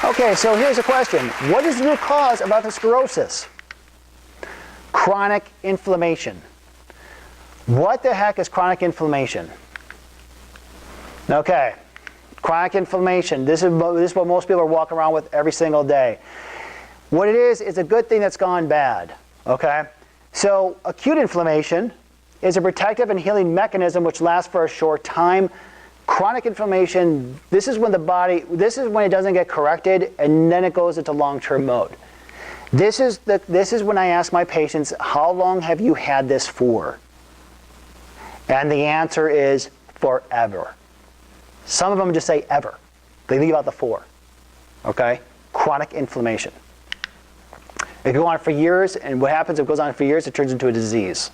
Okay, so here's a question. What is the root cause of atherosclerosis? Chronic inflammation. What the heck is chronic inflammation? Okay, chronic inflammation. This is what most people are walking around with every single day. What it is a good thing that's gone bad. Okay? So acute inflammation is a protective and healing mechanism which lasts for a short time. Chronic inflammation, this is when it doesn't get corrected and then it goes into long-term mode. This is when I ask my patients, how long have you had this for? And the answer is forever. Some of them just say ever. They leave out the for. Okay? Chronic inflammation. It can go on for years, and what happens if it goes on for years? It turns into a disease.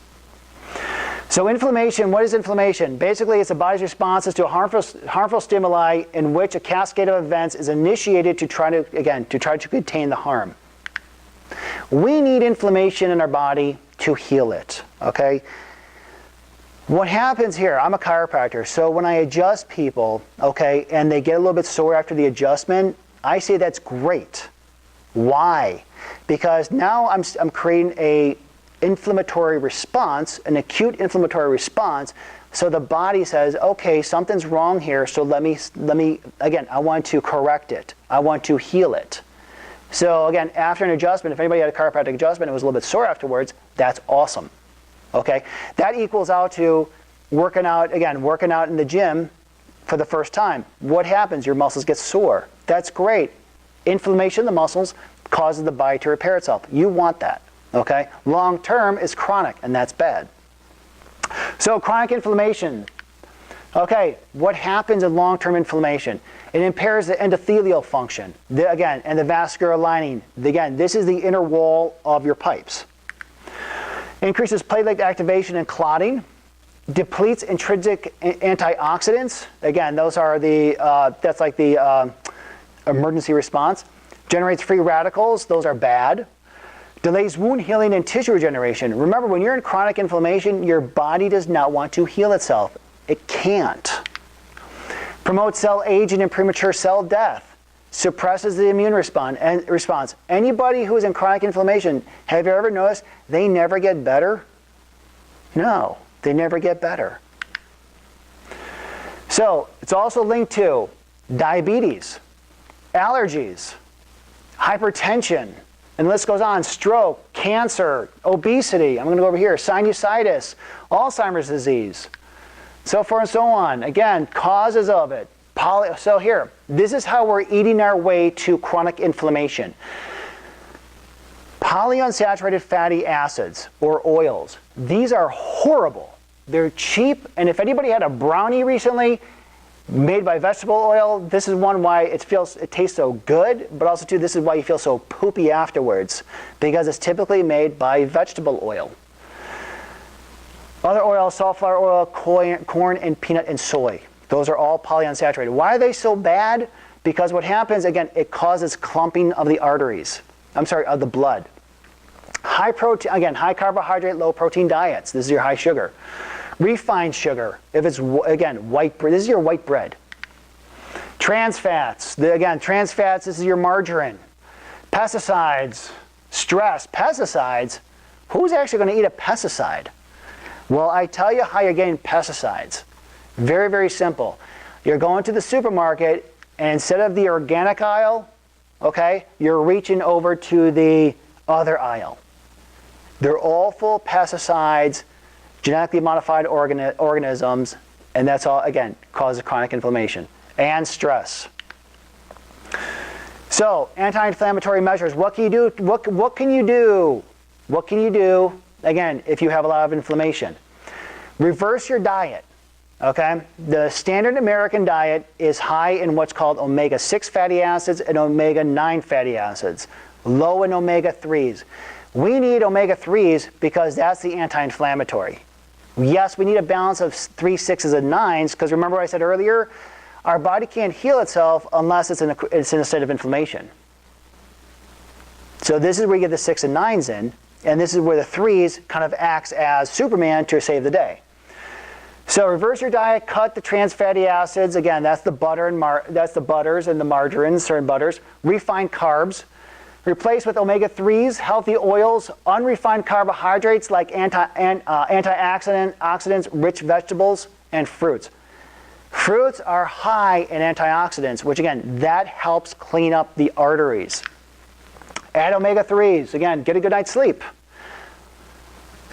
So inflammation, what is inflammation? Basically, it's the body's responses to a harmful stimuli in which a cascade of events is initiated to try to contain the harm. We need inflammation in our body to heal it, okay? What happens here, I'm a chiropractor, so when I adjust people, okay, and they get a little bit sore after the adjustment, I say that's great. Why? Because now I'm creating an inflammatory response, an acute inflammatory response, so the body says, okay, something's wrong here, so let me, again, I want to correct it. I want to heal it. So again, after an adjustment, if anybody had a chiropractic adjustment and was a little bit sore afterwards, that's awesome. Okay? That equals out to working out in the gym for the first time. What happens? Your muscles get sore. That's great. Inflammation in the muscles causes the body to repair itself. You want that. Okay? Long term is chronic, and that's bad. So chronic inflammation. Okay, what happens in long-term inflammation? It impairs the endothelial function, and the vascular lining. Again, this is the inner wall of your pipes. Increases platelet activation and clotting. Depletes intrinsic antioxidants. Again, those are that's like the emergency response. Generates free radicals. Those are bad. Delays wound healing and tissue regeneration. Remember, when you're in chronic inflammation, your body does not want to heal itself. It can't. Promotes cell aging and premature cell death. Suppresses the immune response. Anybody who is in chronic inflammation, have you ever noticed they never get better? No, they never get better. So it's also linked to diabetes, allergies, hypertension, and the list goes on, stroke, cancer, obesity, I'm going to go over here, sinusitis, Alzheimer's disease, so forth and so on. Again, causes of it. So here, this is how we're eating our way to chronic inflammation. Polyunsaturated fatty acids, or oils. These are horrible. They're cheap, and if anybody had a brownie recently, made by vegetable oil, this is one why it tastes so good, but also too, this is why you feel so poopy afterwards, because it's typically made by vegetable oil. Other oils, sunflower oil, corn, and peanut and soy. Those are all polyunsaturated. Why are they so bad? Because what happens, again, it causes clumping of the arteries. of the blood. High protein, again, high carbohydrate, low protein diets. This is your high sugar. Refined sugar, if it's, again, white bread, this is your white bread. Trans fats, trans fats, this is your margarine. Pesticides, stress, pesticides. Who's actually going to eat a pesticide? Well, I tell you how you're getting pesticides. Very, very simple. You're going to the supermarket, and instead of the organic aisle, okay, you're reaching over to the other aisle. They're all full of pesticides, genetically modified organisms, and that's all, again, causes chronic inflammation and stress. So, anti-inflammatory measures. What can you do? What can you do? What can you do, again, if you have a lot of inflammation? Reverse your diet. Okay? The standard American diet is high in what's called omega-6 fatty acids and omega-9 fatty acids, low in omega-3s. We need omega-3s because that's the anti-inflammatory. Yes, we need a balance of 3, 6s, and 9s because remember what I said earlier? Our body can't heal itself unless it's in a state of inflammation. So this is where you get the 6 and 9s in, and this is where the 3s kind of acts as Superman to save the day. So reverse your diet, cut the trans fatty acids. Again, that's the butter and that's the butters and the margarines, certain butters. Refined carbs. Replace with omega-3s, healthy oils, unrefined carbohydrates like antioxidants, rich vegetables, and fruits. Fruits are high in antioxidants, which again, that helps clean up the arteries. Add omega-3s. Again, get a good night's sleep.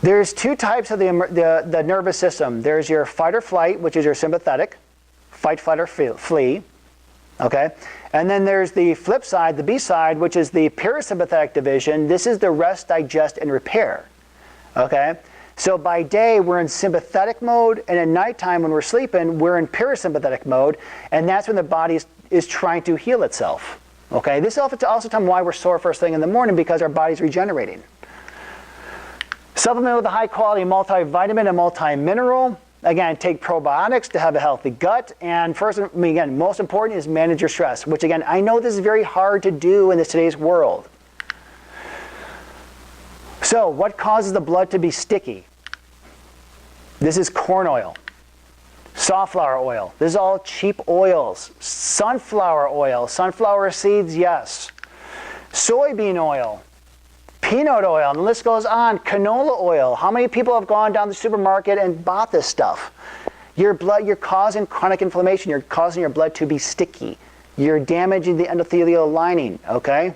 There's two types of the nervous system. There's your fight or flight, which is your sympathetic. Fight, flight, or flee. Okay? And then there's the flip side, the B side, which is the parasympathetic division. This is the rest, digest, and repair. Okay? So by day, we're in sympathetic mode, and at nighttime when we're sleeping, we're in parasympathetic mode, and that's when the body is trying to heal itself. Okay? This is also time why we're sore first thing in the morning, because our body's regenerating. Supplement with a high-quality multivitamin and multi-mineral. Again, take probiotics to have a healthy gut. And most important is manage your stress, which again, I know this is very hard to do in today's world. So, what causes the blood to be sticky? This is corn oil, safflower oil. This is all cheap oils. Sunflower oil, sunflower seeds, yes. Soybean oil. Peanut oil, and the list goes on. Canola oil. How many people have gone down the supermarket and bought this stuff? You're causing chronic inflammation. You're causing your blood to be sticky. You're damaging the endothelial lining, okay?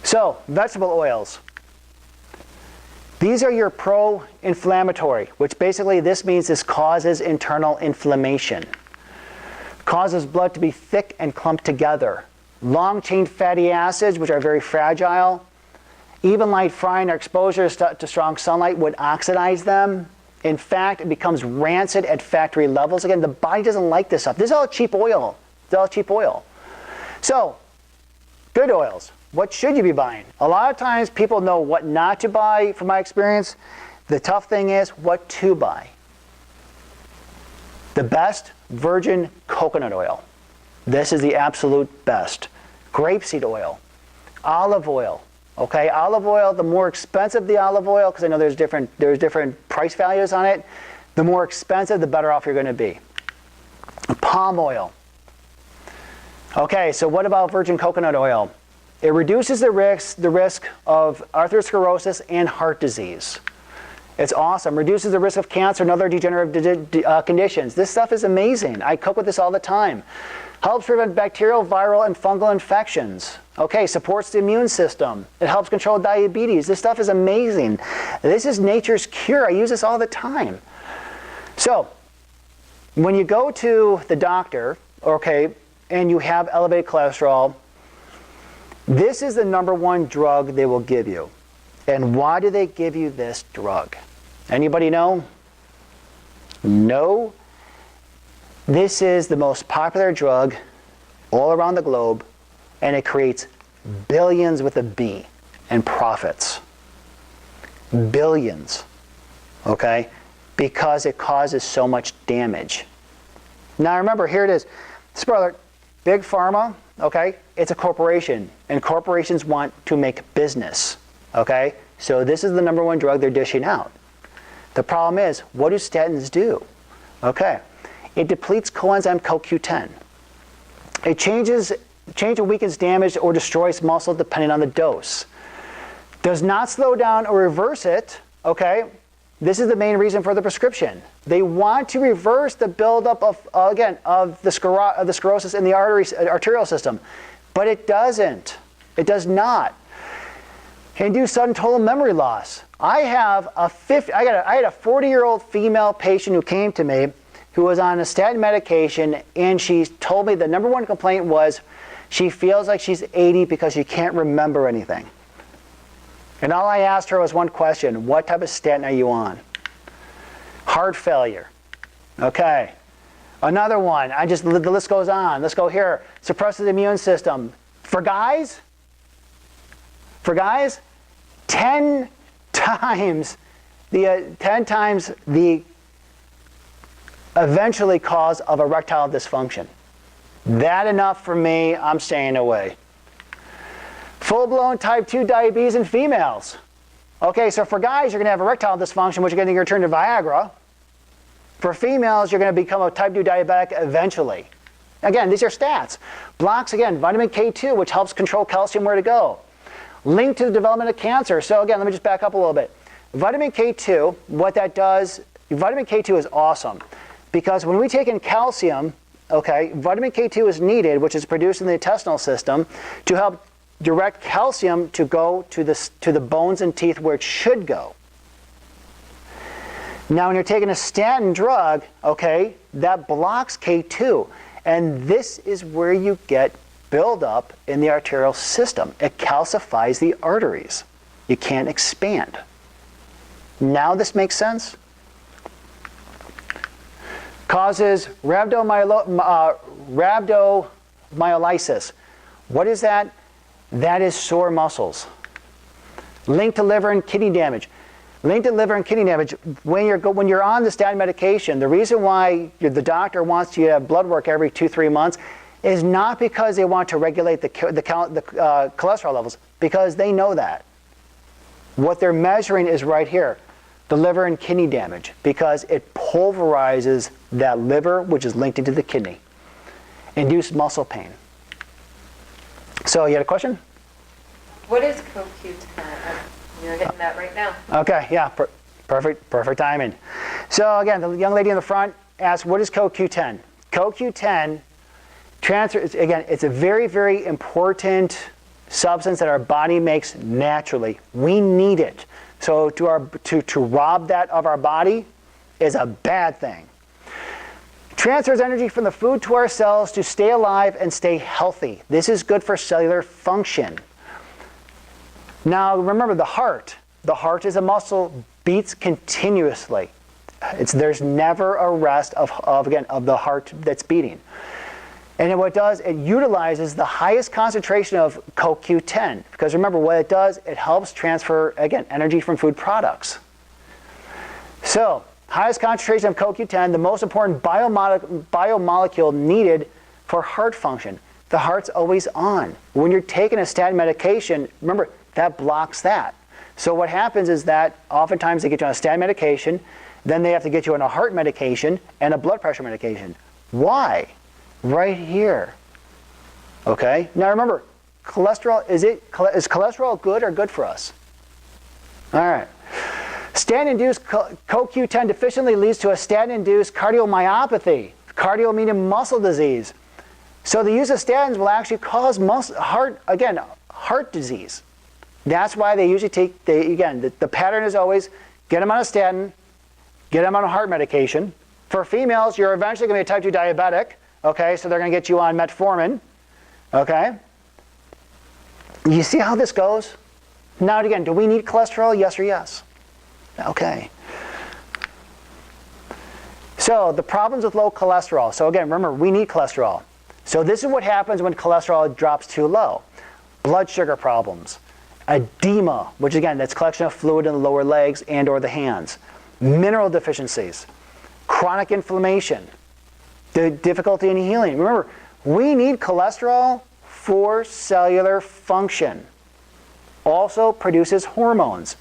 So, vegetable oils. These are your pro-inflammatory, which basically this means this causes internal inflammation. Causes blood to be thick and clumped together. Long-chain fatty acids, which are very fragile. Even light frying or exposure to strong sunlight would oxidize them. In fact, it becomes rancid at factory levels. Again, the body doesn't like this stuff. This is all cheap oil. It's all cheap oil. So, good oils. What should you be buying? A lot of times people know what not to buy, from my experience. The tough thing is what to buy. The best, virgin coconut oil. This is the absolute best. Grapeseed oil, olive oil. Okay, olive oil, the more expensive the olive oil, because I know there's different price values on it, the more expensive, the better off you're going to be. Palm oil. Okay, so what about virgin coconut oil? It reduces the risk of atherosclerosis and heart disease. It's awesome. Reduces the risk of cancer and other degenerative conditions. This stuff is amazing. I cook with this all the time. Helps prevent bacterial, viral, and fungal infections. Okay, supports the immune system. It helps control diabetes. This stuff is amazing. This is nature's cure. I use this all the time. So, when you go to the doctor, okay, and you have elevated cholesterol, this is the #1 drug they will give you. And why do they give you this drug? Anybody know? No? This is the most popular drug all around the globe, and it creates billions with a B in profits. Billions. Okay? Because it causes so much damage. Now remember, here it is. Spoiler alert, Big Pharma, okay? It's a corporation, and corporations want to make business. Okay? So this is the #1 drug they're dishing out. The problem is, what do statins do? Okay. It depletes coenzyme CoQ10. It changes or weakens damaged or destroys muscle depending on the dose. Does not slow down or reverse it, okay? This is the main reason for the prescription. They want to reverse the buildup of the sclerosis in the arterial system. But it doesn't. It does not. Induce sudden total memory loss. I had a 40-year-old female patient who came to me who was on a statin medication, and she told me the #1 complaint was she feels like she's 80 because she can't remember anything. And all I asked her was one question: what type of statin are you on? Heart failure. Okay. Another one. The list goes on. Let's go here. Suppresses the immune system. For guys, 10 times the eventually cause of erectile dysfunction. That enough for me, I'm staying away. Full-blown type 2 diabetes in females. Okay, so for guys, you're going to have erectile dysfunction, which you're going to turn to Viagra. For females, you're going to become a type 2 diabetic eventually. Again, these are stats. Blocks, again, vitamin K2, which helps control calcium where to go. Linked to the development of cancer. So again, let me just back up a little bit. Vitamin K2, what that does, vitamin K2 is awesome. Because when we take in calcium, okay, vitamin K2 is needed, which is produced in the intestinal system, to help direct calcium to go to the bones and teeth where it should go. Now, when you're taking a statin drug, okay, that blocks K2. And this is where you get buildup in the arterial system. It calcifies the arteries. You can't expand. Now this makes sense? Causes rhabdomyolysis. What is that? That is sore muscles. Linked to liver and kidney damage. Linked to liver and kidney damage. When you're on the statin medication, the reason why the doctor wants you to have blood work every 2-3 months is not because they want to regulate the cholesterol levels, because they know that. What they're measuring is right here, the liver and kidney damage, because it pulverizes that liver, which is linked into the kidney. Induced muscle pain. So you had a question? What is CoQ10? You're hitting that right now. Okay, yeah, perfect timing. So again, the young lady in the front asked, what is CoQ10? CoQ10 again, it's a very, very important substance that our body makes naturally. We need it. So to rob that of our body is a bad thing. Transfers energy from the food to our cells to stay alive and stay healthy. This is good for cellular function. Now remember the heart. The heart is a muscle, beats continuously. There's never a rest of the heart that's beating. And what it does, it utilizes the highest concentration of CoQ10. Because remember what it does, it helps transfer, again, energy from food products. So, highest concentration of CoQ10, the most important biomolecule needed for heart function. The heart's always on. When you're taking a statin medication, remember, that blocks that. So what happens is that oftentimes they get you on a statin medication, then they have to get you on a heart medication and a blood pressure medication. Why? Right here. Okay? Now remember, cholesterol, is cholesterol good or good for us? All right. Statin-induced CoQ10 deficiency leads to a statin-induced cardiomyopathy. Cardio meaning muscle disease. So the use of statins will actually cause heart disease. That's why they usually take, the pattern is always get them on a statin, get them on a heart medication. For females, you're eventually going to be a type 2 diabetic. Okay, so they're going to get you on metformin. Okay? You see how this goes? Now again, do we need cholesterol? Yes or yes? Okay. So the problems with low cholesterol. So again, remember, we need cholesterol. So this is what happens when cholesterol drops too low. Blood sugar problems. Edema, which again, that's collection of fluid in the lower legs and or the hands. Mineral deficiencies. Chronic inflammation. The difficulty in healing. Remember, we need cholesterol for cellular function. Also produces hormones.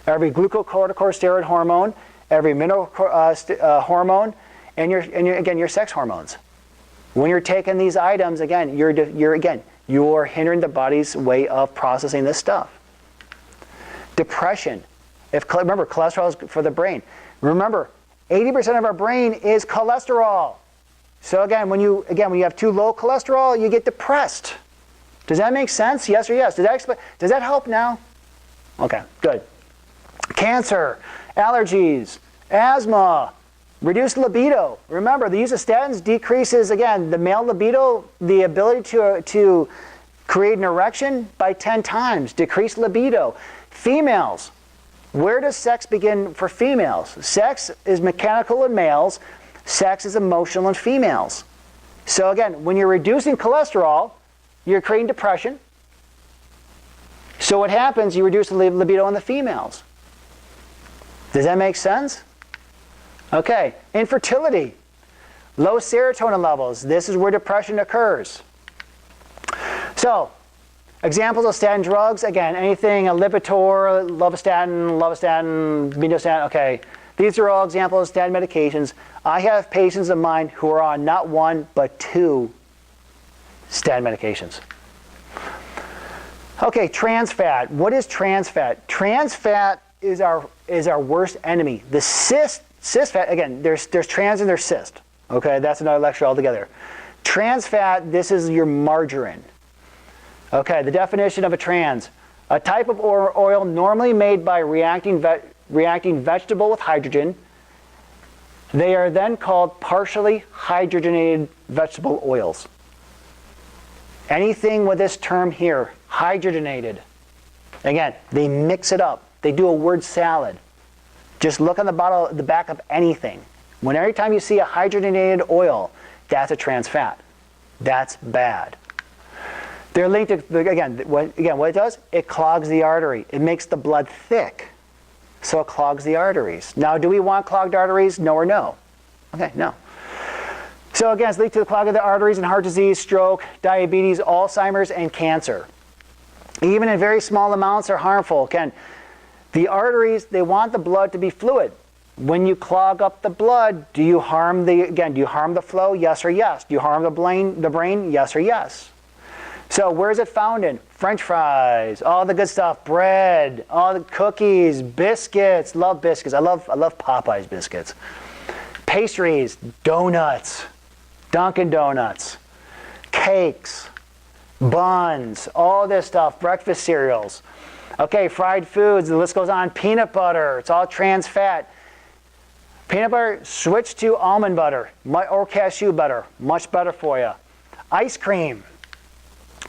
Every glucocorticosteroid hormone, every mineral hormone, and your sex hormones. When you're taking these items, again, you're hindering the body's way of processing this stuff. Depression. Remember, cholesterol is for the brain. Remember, 80% of our brain is cholesterol. So again, when you have too low cholesterol, you get depressed. Does that make sense? Yes or yes? Does that help now? Okay, good. Cancer, allergies, asthma, reduced libido. Remember, the use of statins decreases, again, the male libido, the ability to create an erection by 10 times. Decreased libido. Females. Where does sex begin for females? Sex is mechanical in males. Sex is emotional in females. So again, when you're reducing cholesterol, you're creating depression. So what happens, you reduce the libido in the females. Does that make sense? Okay, infertility. Low serotonin levels. This is where depression occurs. So, examples of statin drugs, again, anything, a Lipitor, lovastatin, minostatin, okay. These are all examples of statin medications. I have patients of mine who are on not one, but 2 statin medications. Okay, trans fat. What is trans fat? Trans fat is our worst enemy. The cis fat, again, there's trans and there's cis. Okay, that's another lecture altogether. Trans fat, this is your margarine. Okay, the definition of a trans. A type of oil normally made by reacting vegetable with hydrogen. They are then called partially hydrogenated vegetable oils. Anything with this term here, hydrogenated. Again, they mix it up. They do a word salad. Just look on the back of anything. Every time you see a hydrogenated oil, that's a trans fat. That's bad. They're linked to, again, what it does, it clogs the artery. It makes the blood thick, so it clogs the arteries. Now, do we want clogged arteries? No or no? Okay, no. So again, it's linked to the clog of the arteries and heart disease, stroke, diabetes, Alzheimer's, and cancer. Even in very small amounts are harmful. Again, the arteries, they want the blood to be fluid. When you clog up the blood, do you harm the flow? Yes or yes. Do you harm the brain? Yes or yes. So where is it found in? French fries, all the good stuff, bread, all the cookies, biscuits. Love biscuits. I love Popeye's biscuits. Pastries, donuts, Dunkin' Donuts, cakes, buns, all this stuff, breakfast cereals. Okay, fried foods, the list goes on. Peanut butter, it's all trans fat. Peanut butter, switch to almond butter or cashew butter, much better for you. Ice cream.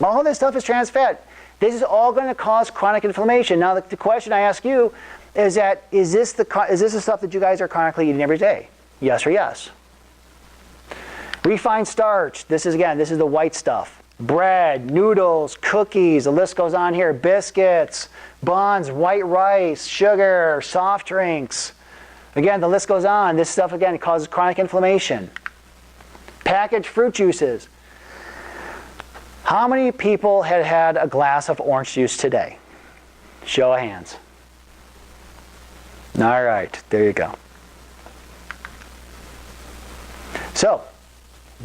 All this stuff is trans fat. This is all going to cause chronic inflammation. Now, the question I ask you is that, is this the stuff that you guys are chronically eating every day? Yes or yes? Refined starch. This is the white stuff. Bread, noodles, cookies, the list goes on here. Biscuits, buns, white rice, sugar, soft drinks. Again, the list goes on. This stuff, again, causes chronic inflammation. Packaged fruit juices. How many people had a glass of orange juice today? Show of hands. All right, there you go. So,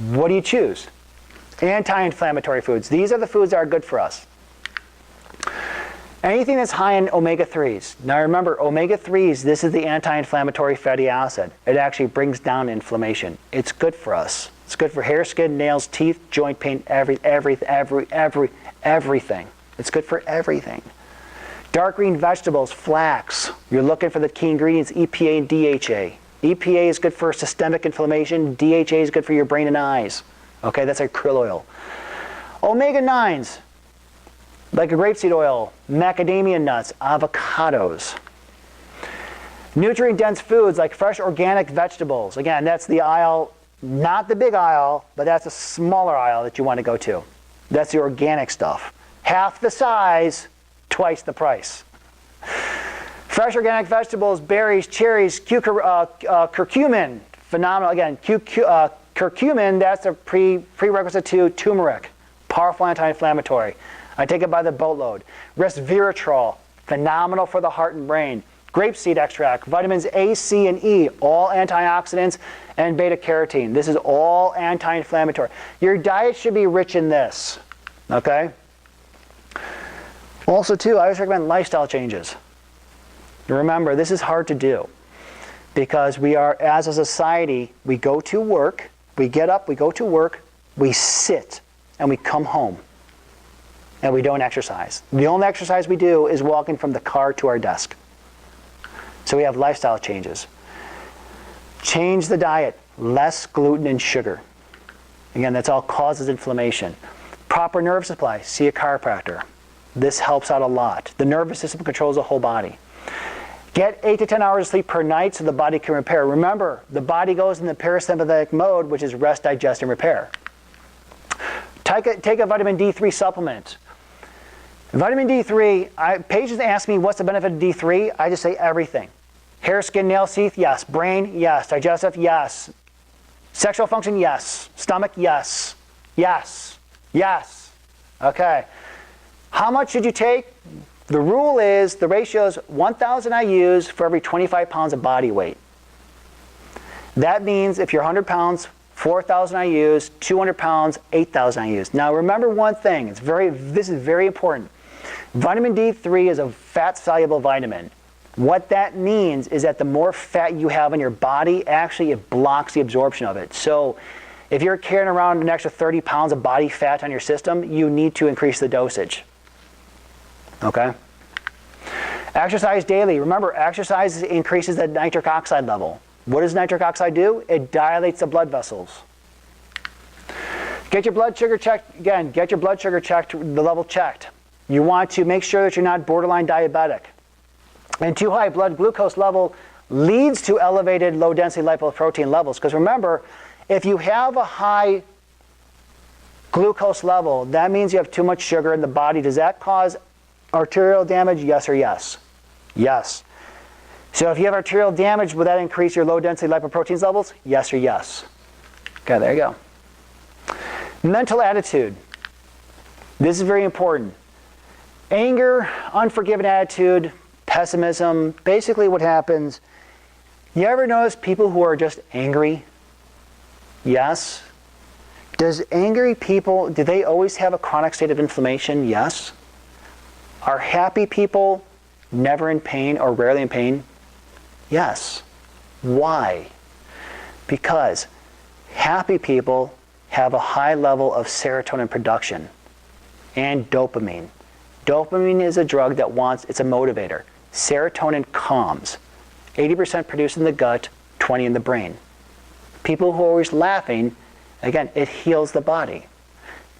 what do you choose? Anti-inflammatory foods. These are the foods that are good for us. Anything that's high in omega-3s. Now remember, omega-3s, this is the anti-inflammatory fatty acid. It actually brings down inflammation. It's good for us. It's good for hair, skin, nails, teeth, joint pain, everything. It's good for everything. Dark green vegetables, flax. You're looking for the key ingredients, EPA and DHA. EPA is good for systemic inflammation. DHA is good for your brain and eyes. Okay, that's like krill oil. Omega-9s, like a grapeseed oil, macadamia nuts, avocados. Nutrient-dense foods like fresh organic vegetables. Again, that's the aisle, not the big aisle, but that's a smaller aisle that you want to go to. That's the organic stuff. Half the size, twice the price. Fresh organic vegetables, berries, cherries, curcumin, phenomenal. Again, curcumin, that's a prerequisite to turmeric, powerful anti-inflammatory. I take it by the boatload. Resveratrol, phenomenal for the heart and brain. Grapeseed extract, vitamins A, C, and E, all antioxidants, and beta-carotene. This is all anti-inflammatory. Your diet should be rich in this, okay? Also, too, I always recommend lifestyle changes. Remember, this is hard to do because we are, as a society, we go to work, we get up, we go to work, we sit, and we come home. And we don't exercise. The only exercise we do is walking from the car to our desk. So we have lifestyle changes. Change the diet. Less gluten and sugar. Again, that's all causes inflammation. Proper nerve supply. See a chiropractor. This helps out a lot. The nervous system controls the whole body. Get 8 to 10 hours of sleep per night so the body can repair. Remember, the body goes in the parasympathetic mode, which is rest, digest, and repair. Take a vitamin D3 supplement. Vitamin D3, patients ask me what's the benefit of D3. I just say everything. Hair, skin, nails, teeth, yes. Brain, yes. Digestive, yes. Sexual function, yes. Stomach, yes. Yes. Yes. Okay. How much should you take? The rule is, the ratio is 1,000 IUs for every 25 pounds of body weight. That means if you're 100 pounds, 4,000 IUs, 200 pounds, 8,000 IUs. Now remember one thing, this is very important. Vitamin D3 is a fat-soluble vitamin. What that means is that the more fat you have in your body, actually it blocks the absorption of it. So if you're carrying around an extra 30 pounds of body fat on your system, you need to increase the dosage. Okay? Exercise daily. Remember, exercise increases the nitric oxide level. What does nitric oxide do? It dilates the blood vessels. Get your blood sugar checked. Again, get your blood sugar checked, the level checked. You want to make sure that you're not borderline diabetic. And too high blood glucose level leads to elevated low-density lipoprotein levels. Because remember, if you have a high glucose level, that means you have too much sugar in the body. Does that cause arterial damage? Yes or yes? Yes. So if you have arterial damage, will that increase your low-density lipoproteins levels? Yes or yes? Okay, there you go. Mental attitude. This is very important. Anger, unforgiving attitude, pessimism. Basically what happens, you ever notice people who are just angry? Yes. Does angry people, do they always have a chronic state of inflammation? Yes. Are happy people never in pain or rarely in pain? Yes. Why? Because happy people have a high level of serotonin production and dopamine. Dopamine is a drug that it's a motivator. Serotonin calms. 80% produced in the gut, 20% in the brain. People who are always laughing, again, it heals the body.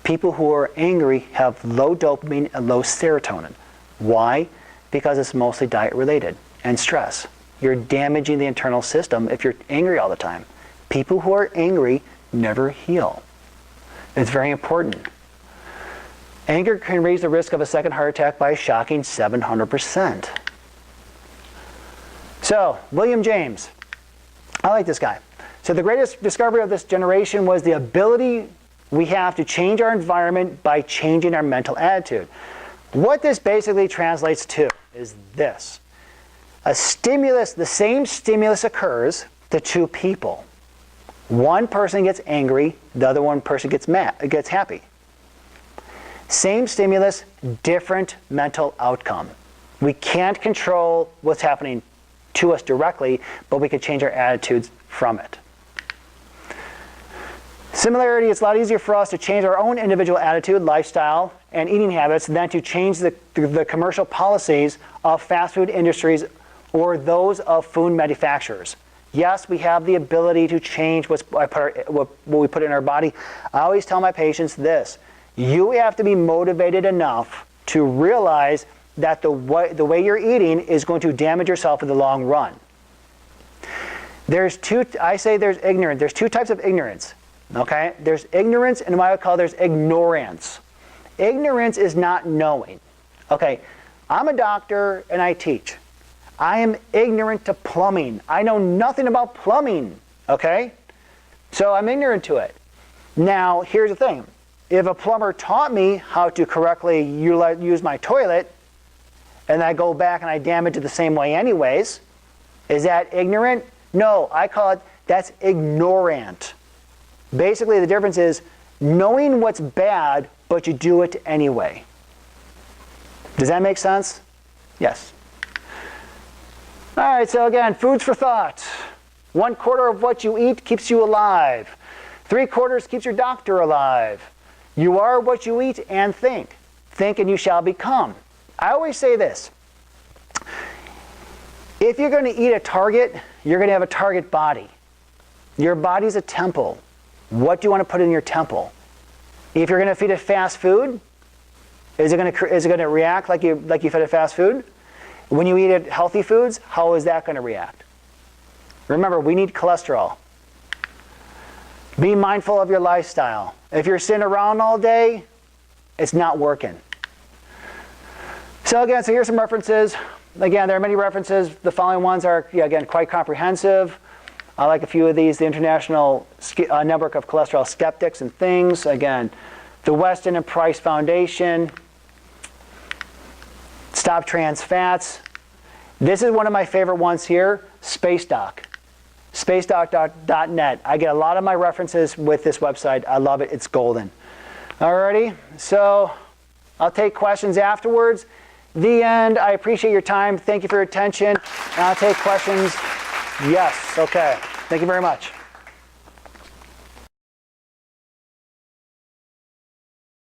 People who are angry have low dopamine and low serotonin. Why? Because it's mostly diet related and stress. You're damaging the internal system if you're angry all the time. People who are angry never heal. It's very important. Anger can raise the risk of a second heart attack by a shocking 700%. So, William James. I like this guy. So the greatest discovery of this generation was the ability we have to change our environment by changing our mental attitude. What this basically translates to is this. A stimulus, the same stimulus occurs to two people. One person gets angry, the other one person gets happy. Same stimulus, different mental outcome. We can't control what's happening to us directly, but we can change our attitudes from it. Similarity, it's a lot easier for us to change our own individual attitude, lifestyle, and eating habits than to change the commercial policies of fast food industries or those of food manufacturers. Yes, we have the ability to change what we put in our body. I always tell my patients this. You have to be motivated enough to realize that the way you're eating is going to damage yourself in the long run. There's two types of ignorance. Okay? There's ignorance and what I would call there's ignorance. Ignorance is not knowing. Okay, I'm a doctor and I teach. I am ignorant to plumbing. I know nothing about plumbing. Okay? So I'm ignorant to it. Now, here's the thing. If a plumber taught me how to correctly use my toilet, and I go back and I damage it the same way anyways, is that ignorant? No, I call it, that's ignorant. Basically, the difference is knowing what's bad, but you do it anyway. Does that make sense? Yes. All right, so again, foods for thought. 1/4 of what you eat keeps you alive. 3/4 keeps your doctor alive. You are what you eat and think. Think and you shall become. I always say this. If you're going to eat a target, you're going to have a target body. Your body's a temple. What do you want to put in your temple? If you're going to feed it fast food, is it going to react like you fed it fast food? When you eat it healthy foods, how is that going to react? Remember, we need cholesterol. Be mindful of your lifestyle. If you're sitting around all day, it's not working. So again, here's some references. Again, there are many references. The following ones are, again, quite comprehensive. I like a few of these. The International Network of Cholesterol Skeptics and Things. Again, the Weston and Price Foundation. Stop Trans Fats. This is one of my favorite ones here, Space Doc. spacedoc.net. I get a lot of my references with this website. I love it. It's golden. Alrighty, so I'll take questions afterwards. The end. I appreciate your time. Thank you for your attention. And I'll take questions. Yes, okay. Thank you very much.